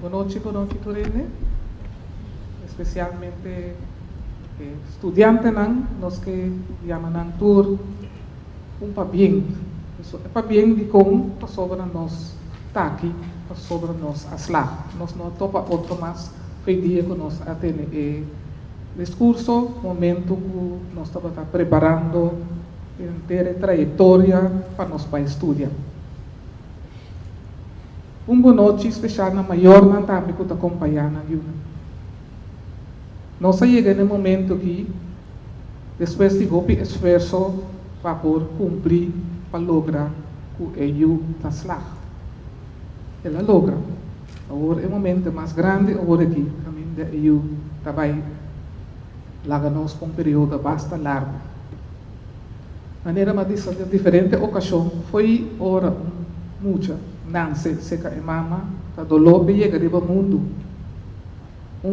Boa noite, Turene. Especialmente estudiantes, nós que chamam tour para bem. Para bem de como para sobre nós está aqui, para sobre nós asla. Nós não topa outro mais foi dia que nós atende discurso, momento que nós estamos preparando inteira trajetória para nós para estudar. Boa noite especial na maior também que está acompanhando a nós chegamos no momento que depois de golpe esforço para cumprir para lograr que eu está slag. Ela logra. Agora é o momento mais grande agora aqui, caminho de eu também larga-nos com um período bastante largo. Maneira mais de diferente ocasião foi ora muita Nancy seca e mama tá dolor be chega ao mundo.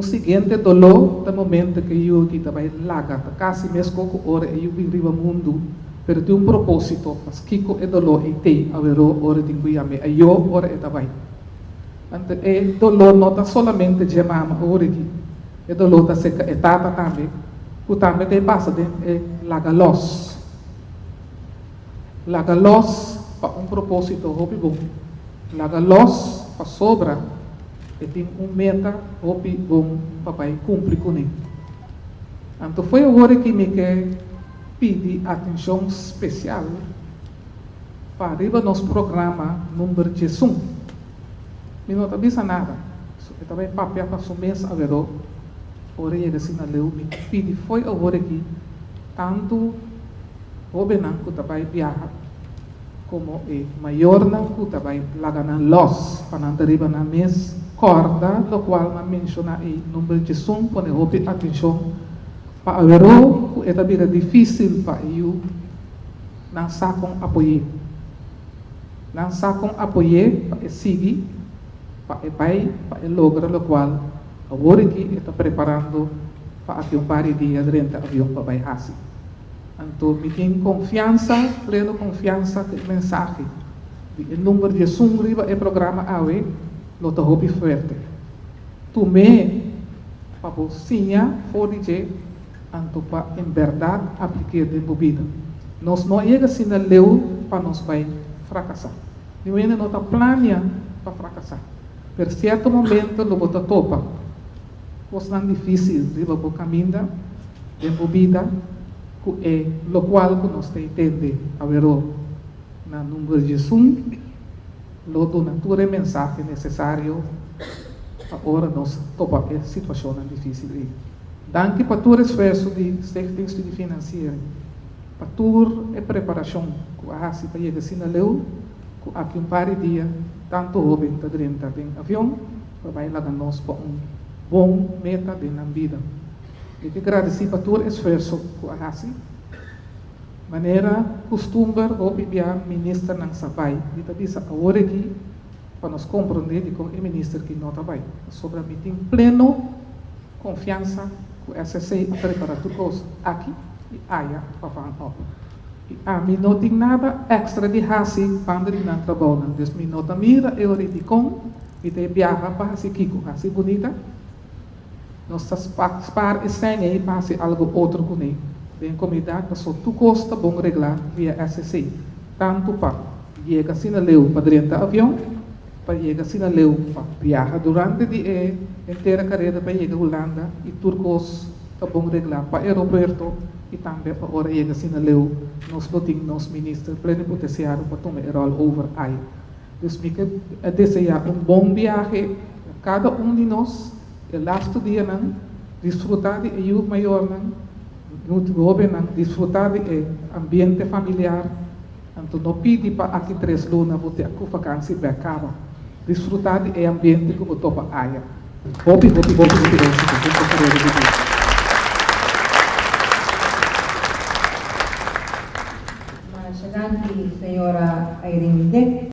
Seguinte dolor do momento que eu aqui também larga, tá quase mesmo que ora eu vim ao mundo, pero tem propósito, mas que é dolor e tem avero ora de guiame, eu ora é também. Ante é dolor não tá solamente de mama ora aqui, é dolor da seca etapa também, o também que passa de larga los para propósito hobby bom. Laga los para sobra e tem meta hobby bom para cumprir com ele. Então foi agora que me quer pedir atenção especial para arriba nosso programa número 11. Me não avisa nada. Eu também papel para o mês a ver ora ele assim na leu me pedi foi agora que tanto o benanco também viaja como maior não que também laga na los para não deriva na mes corda, lo qual me menciona aí número de som pone hobby atenção para ver que é também difícil para eu não sacam apoiar para seguir para lograr lo qual agora que está preparando para aqui par de dias durante o avião para vai assim. Então, me tem confiança, plena confiança que mensagem. O número de som riba é programa AWE, não está hobby forte. Tu me, para você, for dizer, então, para em verdade, aplicar de bebida. Nós não chega assim na leu para nós vai fracassar. Não é não está planeando para fracassar. Por certo momento, não bota topa. Coisa não difícil, riba para caminho de bebida, que é o qual que nós entendemos a ver na número de Zoom, lo do natura mensagem necessário para nós topar a situação difícil. Danke para todo esforço de Stichting Financeira, para toda a preparação que a Hasi para chegar assim na leu, que aqui par de dias, tanto jovem está dentro do avião, para vai lá nós para bom meta na vida. Eu quero agradecer para todo o esforço que a Hasi. Maneira, costume, o ministro não sabe. E também agora aqui, para nós compreender que o ministro que não está bem. Sobre mim, tem pleno confiança que a SSC prepara tudo coisa aqui e aí para fazer. E a mim não tem nada extra de Hasi para não trabalhar. Então, mim não mira, eu de com, e te viaja para Hasi Kiko, Hasi bonita. Nós para escena e passe algo outro com ele. Bem comunidade, passou tu custa bom reglar via SSC. Tanto para chegar assim na leu para dentro do avião, para chegar assim na leu para viajar durante a inteira carreira para chegar a Holanda e turcos está bom reglar para o aeroporto e também para hora chegar assim na leu nós boting nos ministro plenipotenciário para tomar rol over aí. Então, me desejar bom viagem a cada de nós. O last dia não desfrutar de eu maior não jovem não desfrutar de ambiente familiar então não pedi para aqui 3 lunas vou ter a vacância para acaba desfrutar de ambiente que vou topar área hobby Mas chegando senhora Irene